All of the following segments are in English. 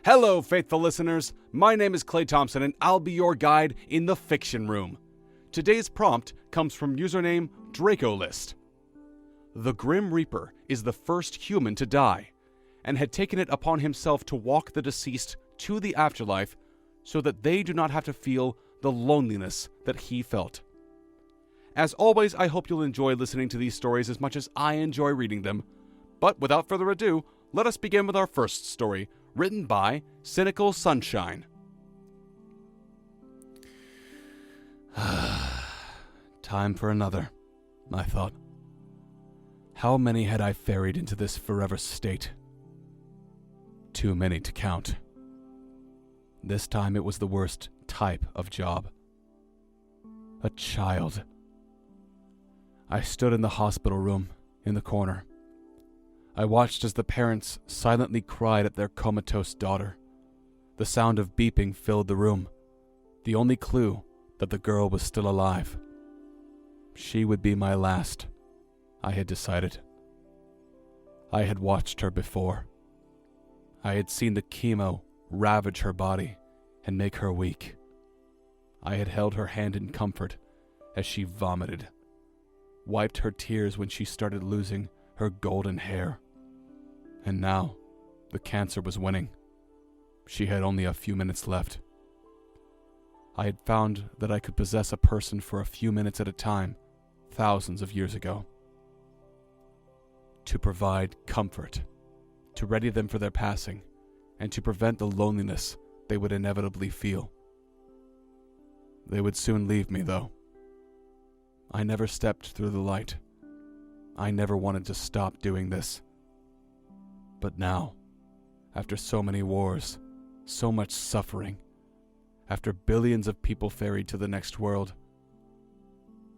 Hello, faithful listeners. My name is Clay Thompson, and I'll be your guide in the fiction room. Today's prompt comes from username DracoList. The Grim Reaper is the first human to die, and had taken it upon himself to walk the deceased to the afterlife so that they do not have to feel the loneliness that he felt. As always, I hope you'll enjoy listening to these stories as much as I enjoy reading them. But without further ado, let us begin with our first story, written by Cynical Sunshine. Time for another, I thought. How many had I ferried into this forever state? Too many to count. This time it was the worst type of job. A child. I stood in the hospital room, in the corner. I watched as the parents silently cried at their comatose daughter. The sound of beeping filled the room, the only clue that the girl was still alive. She would be my last, I had decided. I had watched her before. I had seen the chemo ravage her body and make her weak. I had held her hand in comfort as she vomited, wiped her tears when she started losing her golden hair. And now, the cancer was winning. She had only a few minutes left. I had found that I could possess a person for a few minutes at a time, thousands of years ago. To provide comfort, to ready them for their passing, and to prevent the loneliness they would inevitably feel. They would soon leave me, though. I never stepped through the light. I never wanted to stop doing this. But now, after so many wars, so much suffering, after billions of people ferried to the next world,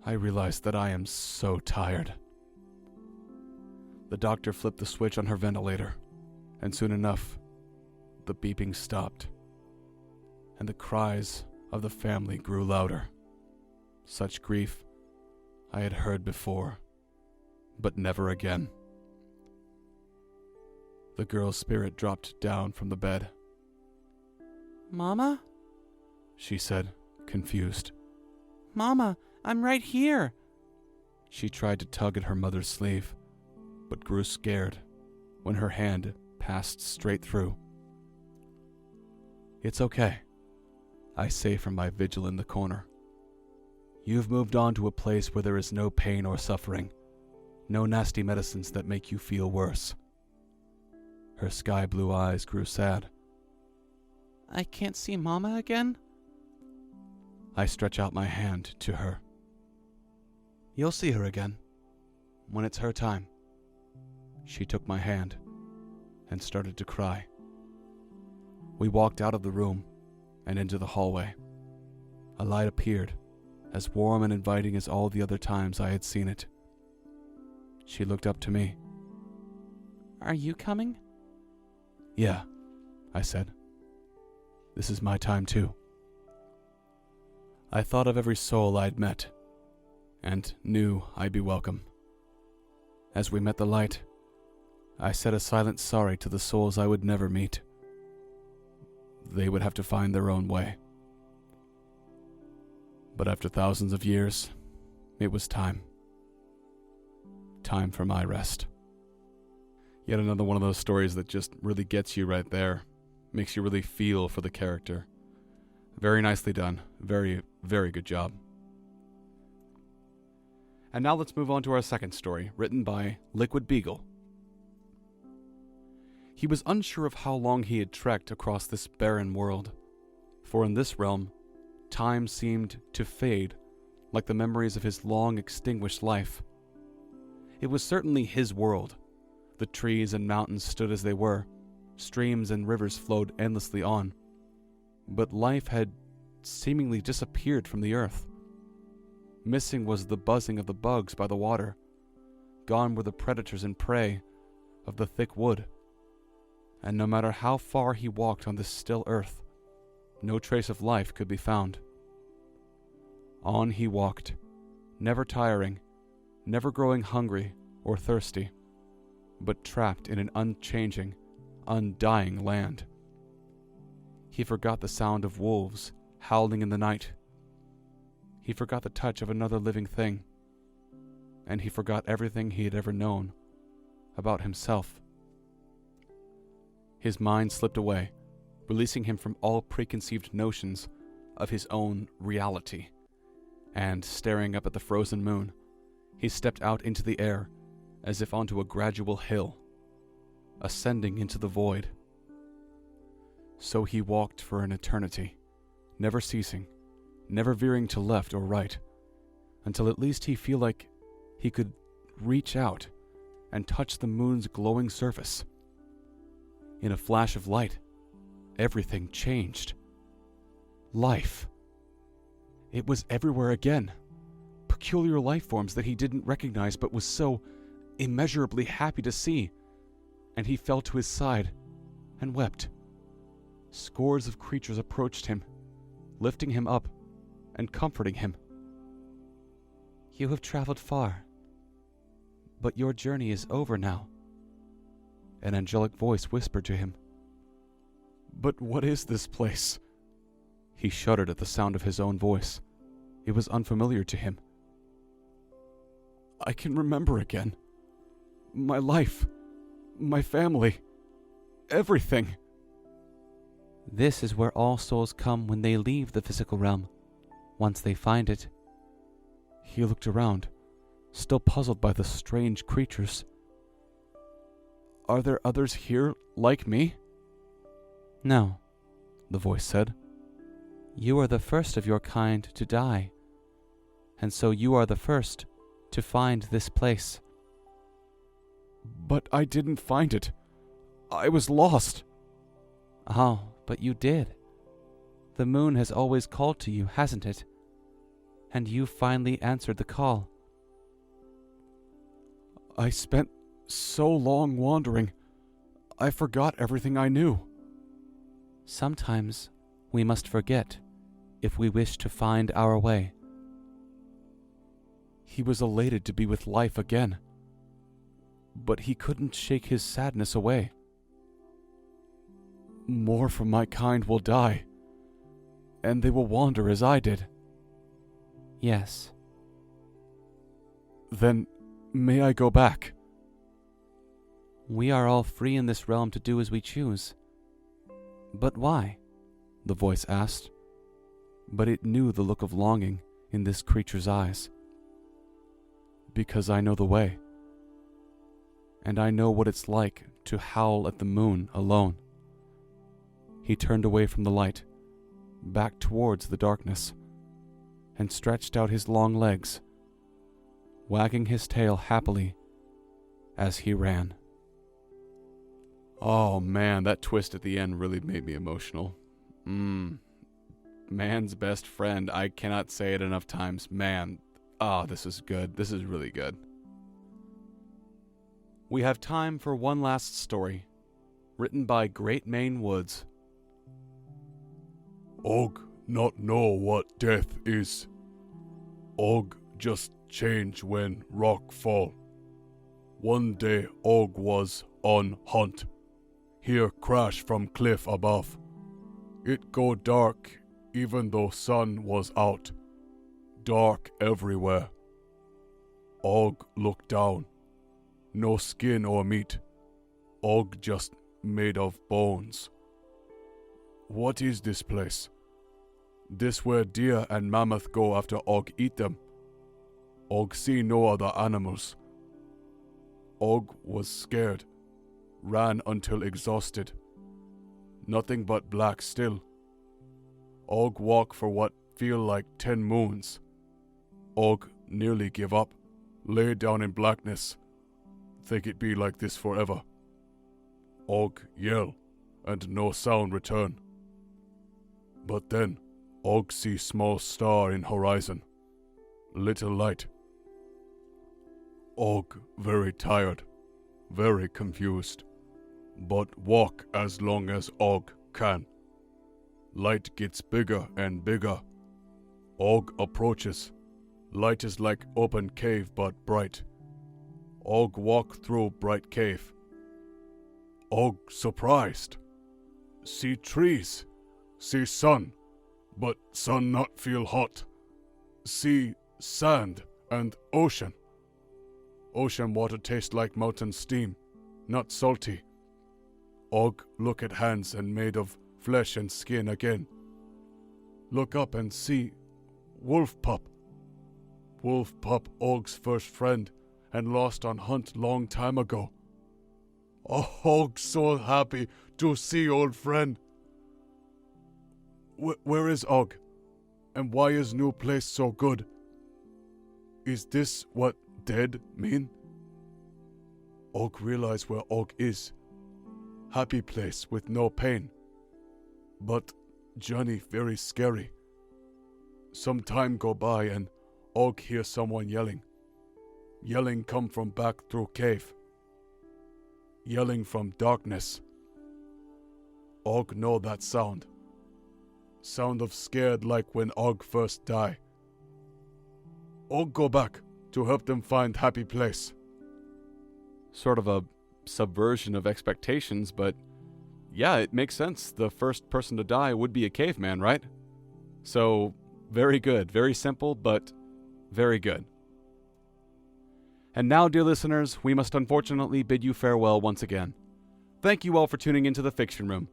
I realized that I am so tired. The doctor flipped the switch on her ventilator, and soon enough, the beeping stopped, and the cries of the family grew louder. Such grief I had heard before, but never again. The girl's spirit dropped down from the bed. "Mama?" she said, confused. "Mama, I'm right here." She tried to tug at her mother's sleeve, but grew scared when her hand passed straight through. "It's okay," I say from my vigil in the corner. "You've moved on to a place where there is no pain or suffering, no nasty medicines that make you feel worse." Her sky blue eyes grew sad. "I can't see Mama again?" I stretch out my hand to her. "You'll see her again, when it's her time." She took my hand and started to cry. We walked out of the room and into the hallway. A light appeared, as warm and inviting as all the other times I had seen it. She looked up to me. "Are you coming?" "Yeah," I said. "This is my time too." I thought of every soul I'd met, and knew I'd be welcome. As we met the light, I said a silent sorry to the souls I would never meet. They would have to find their own way. But after thousands of years, it was time. Time for my rest. Yet another one of those stories that just really gets you right there. Makes you really feel for the character. Very nicely done. Very, very good job. And now let's move on to our second story, written by Liquid Beagle. He was unsure of how long he had trekked across this barren world, for in this realm, time seemed to fade like the memories of his long extinguished life. It was certainly his world. The trees and mountains stood as they were, streams and rivers flowed endlessly on, but life had seemingly disappeared from the earth. Missing was the buzzing of the bugs by the water. Gone were the predators and prey of the thick wood. And no matter how far he walked on this still earth, no trace of life could be found. On he walked, never tiring, never growing hungry or thirsty, but trapped in an unchanging, undying land. He forgot the sound of wolves howling in the night. He forgot the touch of another living thing. And he forgot everything he had ever known about himself. His mind slipped away, releasing him from all preconceived notions of his own reality. And, staring up at the frozen moon, he stepped out into the air as if onto a gradual hill, ascending into the void. So he walked for an eternity, never ceasing, never veering to left or right, until at least he felt like he could reach out and touch the moon's glowing surface. In a flash of light, everything changed. Life. It was everywhere again. Peculiar life forms that he didn't recognize but was so immeasurably happy to see. And he fell to his side and wept. Scores of creatures approached him, lifting him up and comforting him. "You have traveled far, but your journey is over now," an angelic voice whispered to him. "But what is this place?" He shuddered at the sound of his own voice. It was unfamiliar to him. "I can remember again. My life, my family, everything." "This is where all souls come when they leave the physical realm, once they find it." He looked around, still puzzled by the strange creatures. "Are there others here like me?" "No," the voice said. "You are the first of your kind to die, and so you are the first to find this place." "But I didn't find it. I was lost." "Oh, but you did. The moon has always called to you, hasn't it? And you finally answered the call." "I spent so long wandering, I forgot everything I knew." "Sometimes we must forget if we wish to find our way." He was elated to be with life again, but he couldn't shake his sadness away. "More from my kind will die, and they will wander as I did." "Yes." "Then may I go back?" "We are all free in this realm to do as we choose." "But why?" the voice asked, but it knew the look of longing in this creature's eyes. "Because I know the way, and I know what it's like to howl at the moon alone." He turned away from the light, back towards the darkness, and stretched out his long legs, wagging his tail happily as he ran. Oh man, that twist at the end really made me emotional. Man's best friend. I cannot say it enough times. Man, this is good. This is really good. We have time for one last story, written by Great Maine Woods. Og not know what death is. Og just change when rock fall. One day Og was on hunt. Hear crash from cliff above. It go dark even though sun was out. Dark everywhere. Og look down. No skin or meat. Og just made of bones. What is this place? This where deer and mammoth go after Og eat them. Og see no other animals. Og was scared. Ran until exhausted. Nothing but black still. Og walk for what feel like 10 moons. Og nearly give up. Lay down in blackness. Think it be like this forever. Og yell, and no sound return. But then, Og see small star in horizon. Little light. Og very tired. Very confused. But walk as long as Og can. Light gets bigger and bigger. Og approaches. Light is like open cave but bright. Og walk through bright cave. Og surprised. See trees. See sun, but sun not feel hot. See sand and ocean. Ocean water taste like mountain steam, not salty. Og look at hands and made of flesh and skin again. Look up and see wolf pup. Wolf pup Og's first friend and lost on hunt long time ago. Og so happy to see old friend. Where is Og? And why is new place so good? Is this what dead mean? Og realize where Og is. Happy place with no pain. But journey very scary. Some time go by and Og hear someone yelling. Yelling come from back through cave. Yelling from darkness. Og know that sound. Sound of scared like when Og first die. Og go back to help them find happy place. Sort of a subversion of expectations, but yeah, it makes sense. The first person to die would be a caveman, right? So, very good. Very simple, but very good. And now, dear listeners, we must unfortunately bid you farewell once again. Thank you all for tuning into the Fiction Room.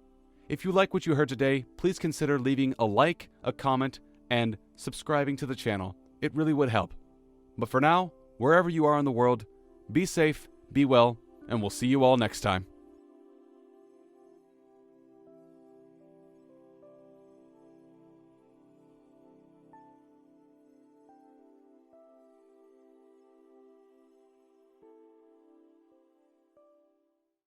If you like what you heard today, please consider leaving a like, a comment, and subscribing to the channel. It really would help. But for now, wherever you are in the world, be safe, be well, and we'll see you all next time.